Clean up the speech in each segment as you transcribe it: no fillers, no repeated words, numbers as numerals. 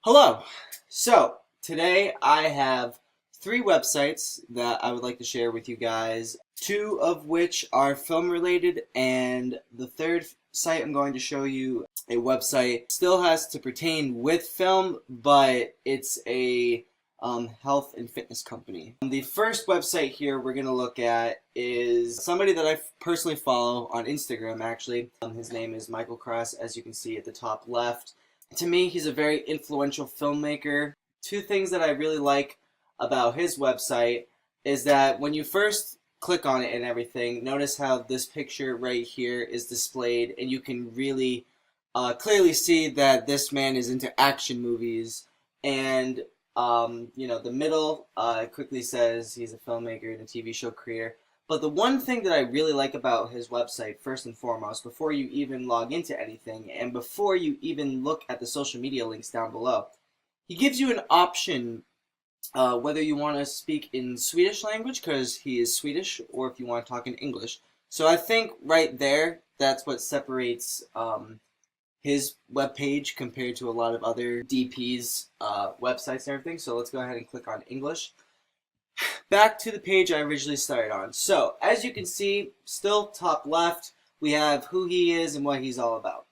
Hello! So, today I have three websites that I would like to share with you guys, two of which are film related, and the third site I'm going to show you a website still has to pertain with film, but it's a health and fitness company. The first website here we're going to look at is somebody that I personally follow on Instagram, actually. His name is Michael Cross, as you can see at the top left. To me, he's a very influential filmmaker. Two things that I really like about his website is that when you first click on it and everything, notice how this picture right here is displayed, and you can really clearly see that this man is into action movies. And the middle quickly says he's a filmmaker and a TV show creator. But the one thing that I really like about his website, first and foremost, before you even log into anything, and before you even look at the social media links down below, he gives you an option whether you want to speak in Swedish language, because he is Swedish, or if you want to talk in English. So I think right there, that's what separates his webpage compared to a lot of other DP's websites and everything. So let's go ahead and click on English. Back to the page I originally started on. So, as you can see, still top left, we have who he is and what he's all about.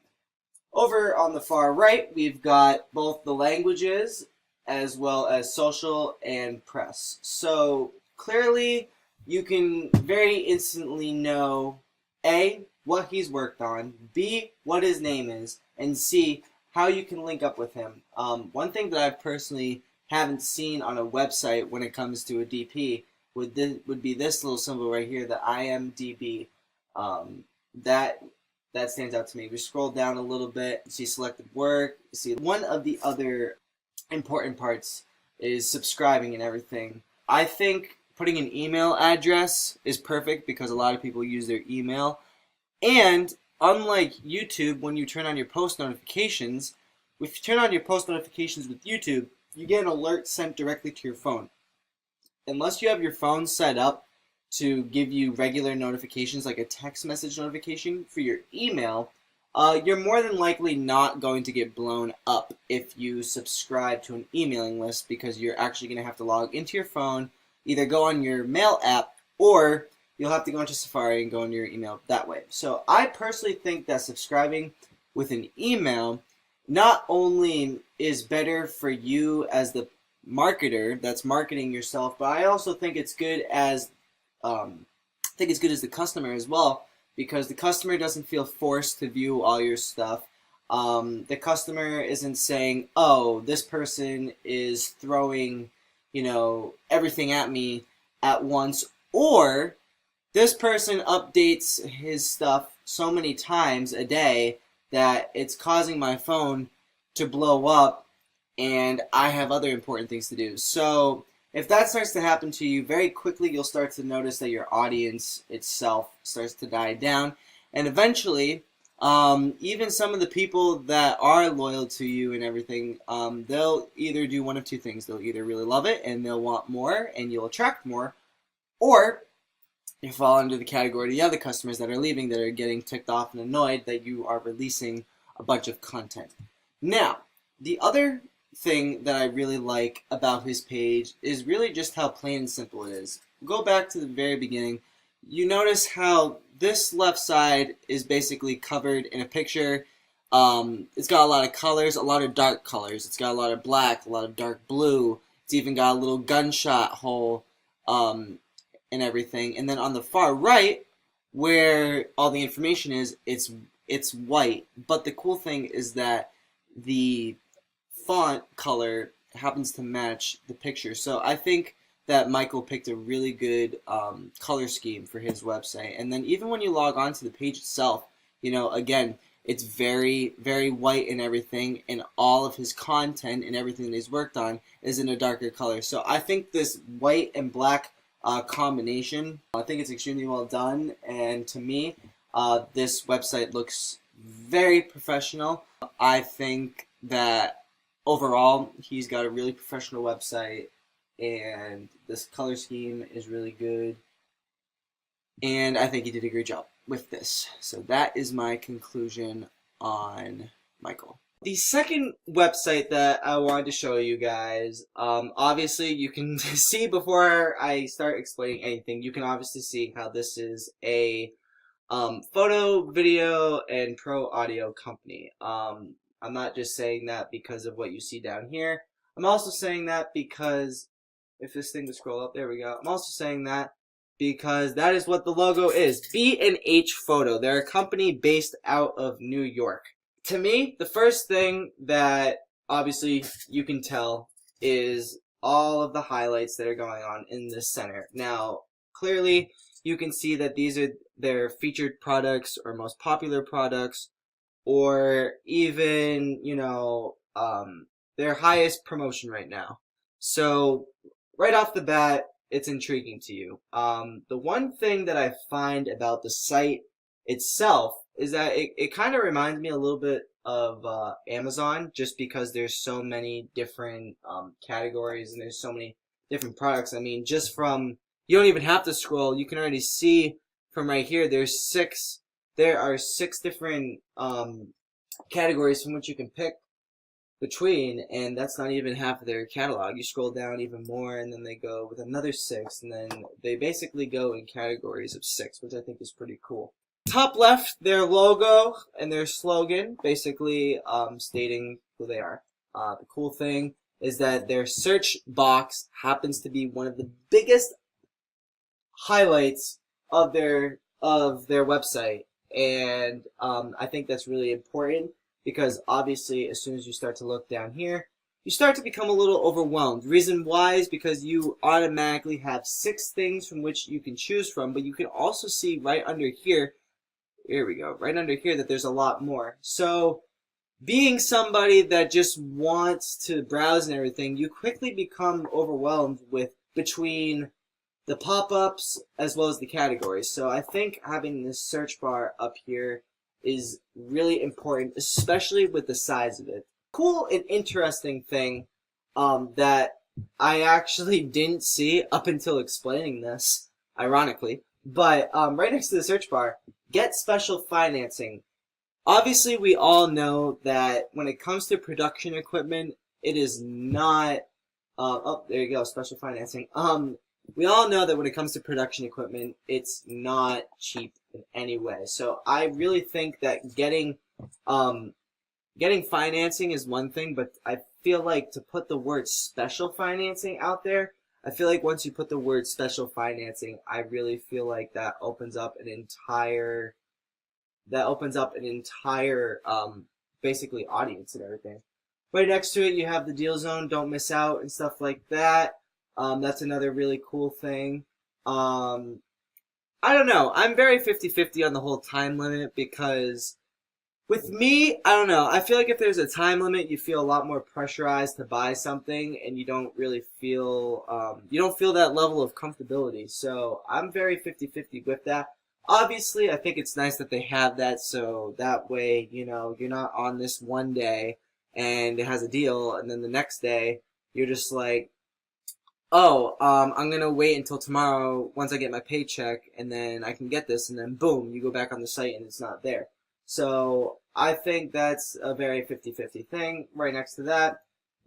Over on the far right, we've got both the languages as well as social and press. So, clearly, you can very instantly know A, what he's worked on, B, what his name is, and C, how you can link up with him. One thing that I've personally haven't seen on a website when it comes to a DP would be this little symbol right here, the IMDb. That stands out to me. We scroll down a little bit, you see selected work, you see one of the other important parts is subscribing and everything. I think putting an email address is perfect because a lot of people use their email. And unlike YouTube, when you turn on your post notifications, if you turn on your post notifications with YouTube, you get an alert sent directly to your phone. Unless you have your phone set up to give you regular notifications, like a text message notification for your email, you're more than likely not going to get blown up if you subscribe to an emailing list, because you're actually going to have to log into your phone, either go on your mail app, or you'll have to go into Safari and go into your email that way. So I personally think that subscribing with an email not only is better for you as the marketer that's marketing yourself, but I also think it's good as the customer as well, because the customer doesn't feel forced to view all your stuff. The customer isn't saying, "Oh, this person is throwing, everything at me at once," or this person updates his stuff so many times a day that it's causing my phone to blow up, and I have other important things to do. So if that starts to happen to you, very quickly you'll start to notice that your audience itself starts to die down, and eventually even some of the people that are loyal to you and everything, they'll either do one of two things. They'll either really love it and they'll want more and you'll attract more, or you fall under the category of the other customers that are leaving, that are getting ticked off and annoyed that you are releasing a bunch of content. Now, the other thing that I really like about his page is really just how plain and simple it is. Go back to the very beginning. You notice how this left side is basically covered in a picture. It's got a lot of colors, a lot of dark colors. It's got a lot of black, a lot of dark blue. It's even got a little gunshot hole and everything. And then on the far right, where all the information is, it's white. But the cool thing is that the font color happens to match the picture. So I think that Michael picked a really good color scheme for his website. And then even when you log on to the page itself, again, it's very, very white and everything, and all of his content and everything that he's worked on is in a darker color. So I think this white and black combination, I think it's extremely well done, and to me, this website looks very professional. I think that overall, he's got a really professional website, and this color scheme is really good, and I think he did a great job with this. So that is my conclusion on Michael. The second website that I wanted to show you guys, obviously you can see before I start explaining anything, you can obviously see how this is a photo, video, and pro audio company. I'm not just saying that because of what you see down here. I'm also saying that because, if this thing would scroll up, there we go. I'm also saying that because that is what the logo is. B&H Photo. They're a company based out of New York. To me, the first thing that obviously you can tell is all of the highlights that are going on in this center. Now, clearly, you can see that these are their featured products or most popular products, or even, you know, their highest promotion right now. So, right off the bat, it's intriguing to you. The one thing that I find about the site itself is that it kind of reminds me a little bit of Amazon, just because there's so many different categories and there's so many different products. I mean, just from, you don't even have to scroll, you can already see from right here, there are six different categories from which you can pick between, and that's not even half of their catalog. You scroll down even more, and then they go with another six, and then they basically go in categories of six, which I think is pretty cool. Top left, their logo and their slogan, basically stating who they are. The cool thing is that their search box happens to be one of the biggest highlights of their website, and I think that's really important, because obviously as soon as you start to look down here, you start to become a little overwhelmed. Reason why is because you automatically have 6 things from which you can choose from, but you can also see right under here, here we go, right under here, that there's a lot more. So being somebody that just wants to browse and everything, you quickly become overwhelmed with between the pop-ups as well as the categories. So I think having this search bar up here is really important, especially with the size of it. Cool and interesting thing that I actually didn't see up until explaining this, ironically, but right next to the search bar, get special financing. Obviously, we all know that when it comes to production equipment, it is not, oh, there you go, special financing. We all know that when it comes to production equipment, it's not cheap in any way. So I really think that getting financing is one thing, but I feel like to put the word special financing out there, I feel like once you put the word special financing, I really feel like that opens up an entire basically audience and everything. Right next to it, you have the deal zone, don't miss out, and stuff like that. That's another really cool thing. I don't know. I'm very 50-50 on the whole time limit, because with me, I don't know. I feel like if there's a time limit, you feel a lot more pressurized to buy something, and you don't really feel, that level of comfortability. So I'm very 50-50 with that. Obviously, I think it's nice that they have that, so that way, you know, you're not on this one day and it has a deal, and then the next day, you're just like, oh, I'm gonna wait until tomorrow once I get my paycheck, and then I can get this, and then boom, you go back on the site and it's not there. So I think that's a very 50-50 thing. Right next to that,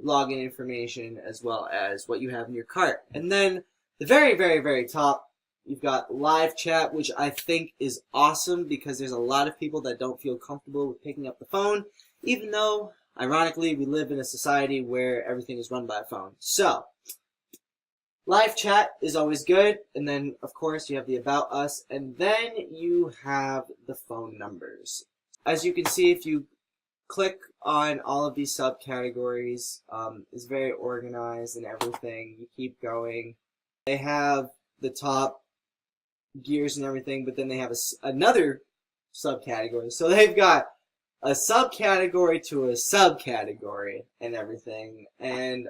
login information as well as what you have in your cart. And then the very, very, very top, you've got live chat, which I think is awesome, because there's a lot of people that don't feel comfortable with picking up the phone, even though, ironically, we live in a society where everything is run by a phone. So live chat is always good, and then, of course, you have the About Us, and then you have the phone numbers. As you can see, if you click on all of these subcategories, it's very organized and everything. You keep going. They have the top gears and everything, but then they have another subcategory. So they've got a subcategory to a subcategory and everything, and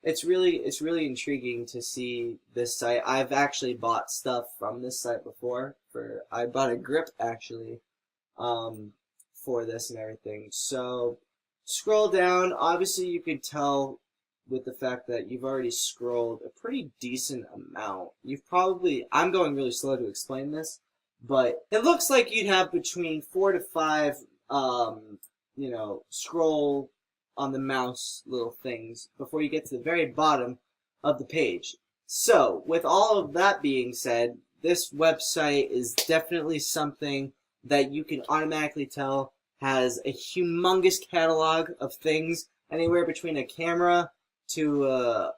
it's really intriguing to see this site. I've actually bought stuff from this site before. I bought a grip actually for this and everything. So scroll down. Obviously, you can tell with the fact that you've already scrolled a pretty decent amount. I'm going really slow to explain this, but it looks like you'd have between 4 to 5 scroll on the mouse little things before you get to the very bottom of the page. So, with all of that being said, this website is definitely something that you can automatically tell has a humongous catalog of things, anywhere between a camera to a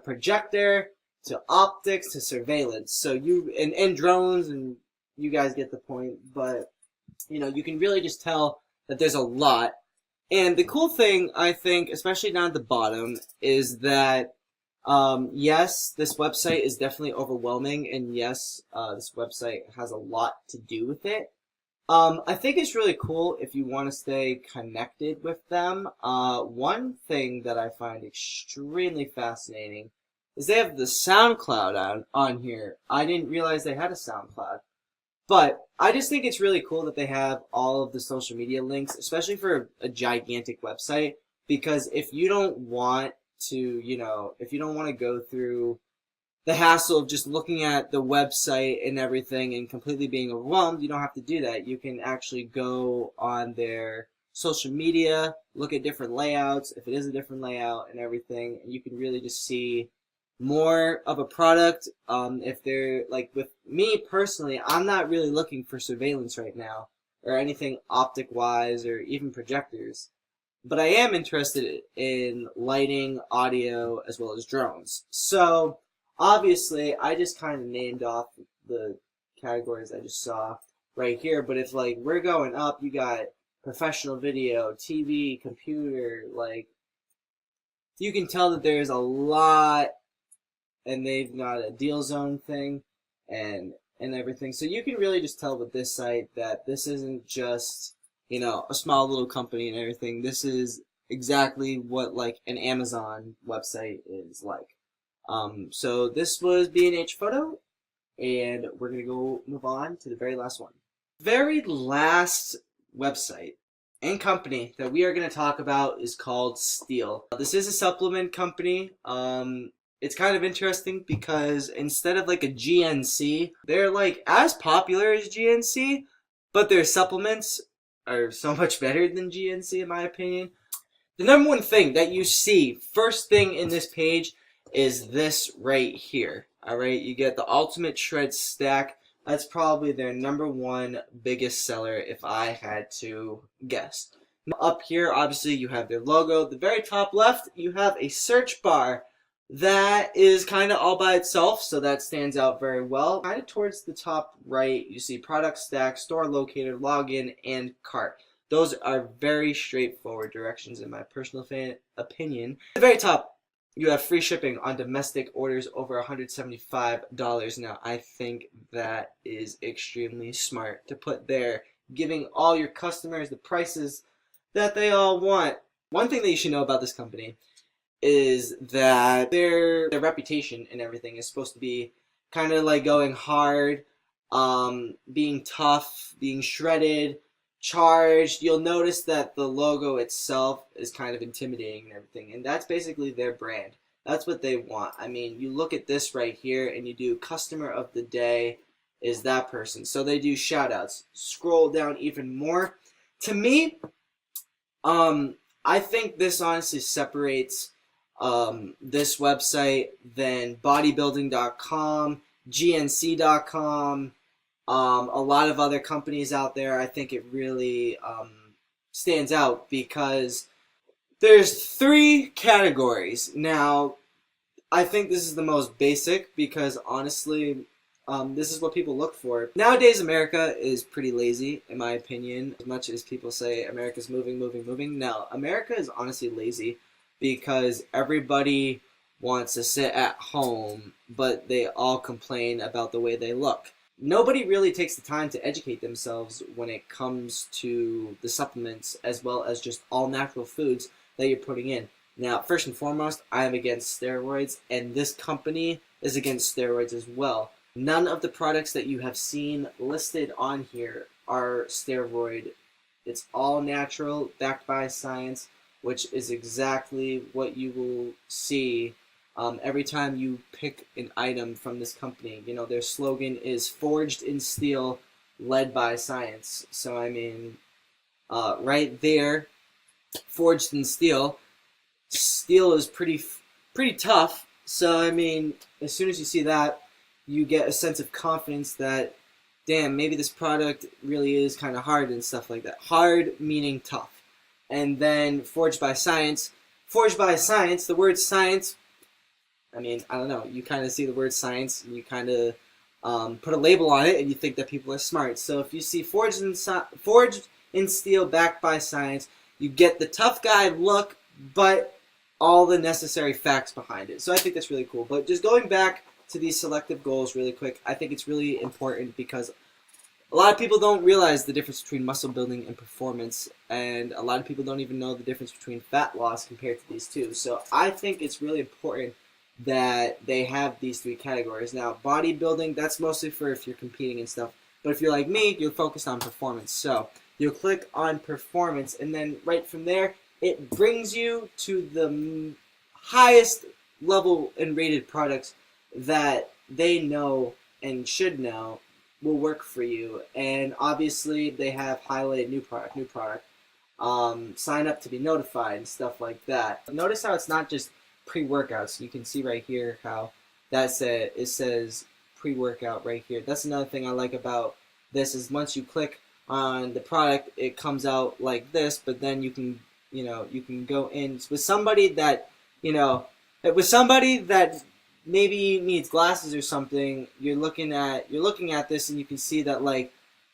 projector to optics to surveillance. So and drones, and you guys get the point. But you can really just tell that there's a lot. And the cool thing, I think, especially down at the bottom, is that yes, this website is definitely overwhelming, and yes, this website has a lot to do with it. I think it's really cool if you want to stay connected with them. One thing that I find extremely fascinating is they have the SoundCloud on here. I didn't realize they had a SoundCloud. But I just think it's really cool that they have all of the social media links, especially for a gigantic website, because if you don't want if you don't want to go through the hassle of just looking at the website and everything and completely being overwhelmed, you don't have to do that. You can actually go on their social media, look at different layouts, if it is a different layout and everything, and you can really just see more of a product. If they're like, with me personally, I'm not really looking for surveillance right now or anything optic wise or even projectors, but I am interested in lighting, audio, as well as drones. So obviously I just kind of named off the categories I just saw right here, but if like we're going up, you got professional video, TV, computer, like you can tell that there's a lot. And they've got a deal zone thing and everything. So you can really just tell with this site that this isn't just, a small little company and everything. This is exactly what like an Amazon website is like. So this was B&H Photo, and we're going to go move on to the very last one. Very last website and company that we are going to talk about is called Steel. This is a supplement company. It's kind of interesting because instead of like a GNC, they're like as popular as GNC, but their supplements are so much better than GNC in my opinion. The number one thing that you see first thing in this page is this right here. Alright, you get the Ultimate Shred Stack. That's probably their number one biggest seller if I had to guess. Up here, obviously, you have their logo. The very top left, you have a search bar. That is kind of all by itself, so that stands out very well. Kind of towards the top right, you see product stack, store locator, login, and cart. Those are very straightforward directions in my personal opinion. At the very top, you have free shipping on domestic orders over $175. Now, I think that is extremely smart to put there, giving all your customers the prices that they all want. One thing that you should know about this company is that their reputation and everything is supposed to be kind of like going hard, being tough, being shredded, charged. You'll notice that the logo itself is kind of intimidating and everything, and that's basically their brand. That's what they want. I mean, you look at this right here and you do customer of the day is that person. So they do shout outs. Scroll down even more. To me, I think this honestly separates this website than bodybuilding.com, gnc.com, a lot of other companies out there. I think it really stands out because there's 3 categories. Now, I think this is the most basic because honestly, this is what people look for. Nowadays, America is pretty lazy, in my opinion. As much as people say America's moving. No, America is honestly lazy because everybody wants to sit at home, but they all complain about the way they look. Nobody really takes the time to educate themselves when it comes to the supplements as well as just all natural foods that you're putting in. Now, first and foremost, I am against steroids, and this company is against steroids as well. None of the products that you have seen listed on here are steroid. It's all natural, backed by science, which is exactly what you will see every time you pick an item from this company. You know, their slogan is forged in steel, led by science. So, I mean, right there, forged in steel. Steel is pretty tough. So I mean, as soon as you see that, you get a sense of confidence that, damn, maybe this product really is kind of hard and stuff like that. Hard meaning tough. And then forged by science. Forged by science. The word science. I mean, I don't know. You kind of see the word science, and you kind of put a label on it, and you think that people are smart. So if you see forged in steel, backed by science, you get the tough guy look, but all the necessary facts behind it. So I think that's really cool. But just going back to these selective goals really quick, I think it's really important because a lot of people don't realize the difference between muscle building and performance, and a lot of people don't even know the difference between fat loss compared to these two. So I think it's really important that they have these three categories. Now, bodybuilding, that's mostly for if you're competing and stuff. But if you're like me, you're focused on performance. So you'll click on performance, and then right from there, it brings you to the highest level and rated products that they know and should know will work for you. And obviously, they have highlighted new product. Sign up to be notified and stuff like that. Notice how it's not just pre-workouts. You can see right here how it says pre-workout right here. That's another thing I like about this is once you click on the product, it comes out like this, but then you can go in with somebody that maybe needs glasses or something. You're looking at this, and you can see that like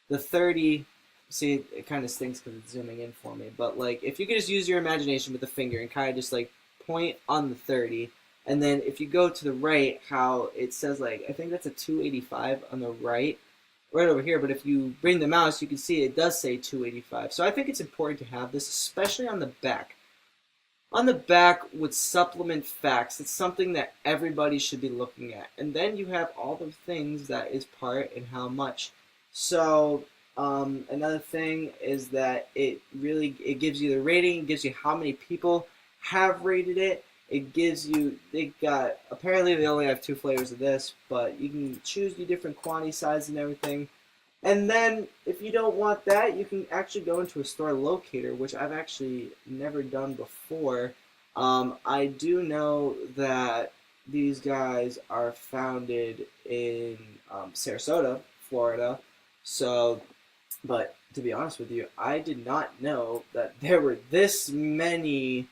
the 30. See, it kind of stinks because it's zooming in for me, but like if you could just use your imagination with the finger and kind of just like point on the 30, and then if you go to the right, how it says like I think that's a 285 on the right over here, but if you bring the mouse, you can see it does say 285. So I think it's important to have this, especially on the back. On the back with supplement facts, it's something that everybody should be looking at. And then you have all the things that is part and how much. So another thing is that it gives you the rating, it gives you how many people have rated it. It gives you, apparently they only have 2 flavors of this, but you can choose the different quantity size and everything. And then if you don't want that, you can actually go into a store locator, which I've actually never done before. I do know that these guys are founded in Sarasota, Florida. So, but to be honest with you, I did not know that there were this many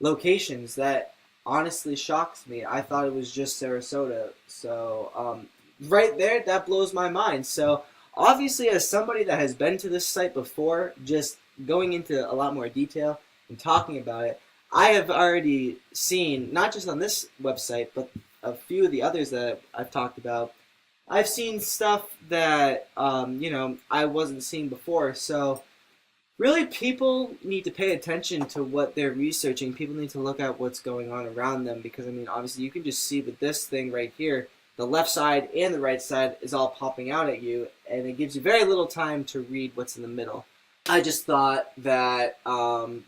locations. That honestly shocks me. I thought it was just Sarasota. So, right there, that blows my mind. So, obviously, as somebody that has been to this site before, just going into a lot more detail and talking about it, I have already seen, not just on this website, but a few of the others that I've talked about, I've seen stuff that, I wasn't seeing before. So, really, people need to pay attention to what they're researching. People need to look at what's going on around them because, I mean, obviously, you can just see with this thing right here, the left side and the right side is all popping out at you, and it gives you very little time to read what's in the middle. I just thought that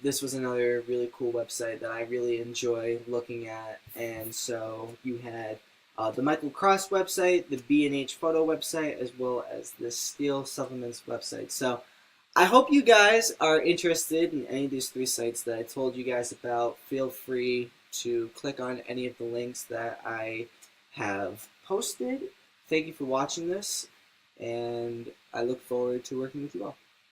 this was another really cool website that I really enjoy looking at, and so you had the Michael Cross website, the B&H Photo website, as well as the Steel Supplements website. So I hope you guys are interested in any of these 3 sites that I told you guys about. Feel free to click on any of the links that I have posted. Thank you for watching this, and I look forward to working with you all.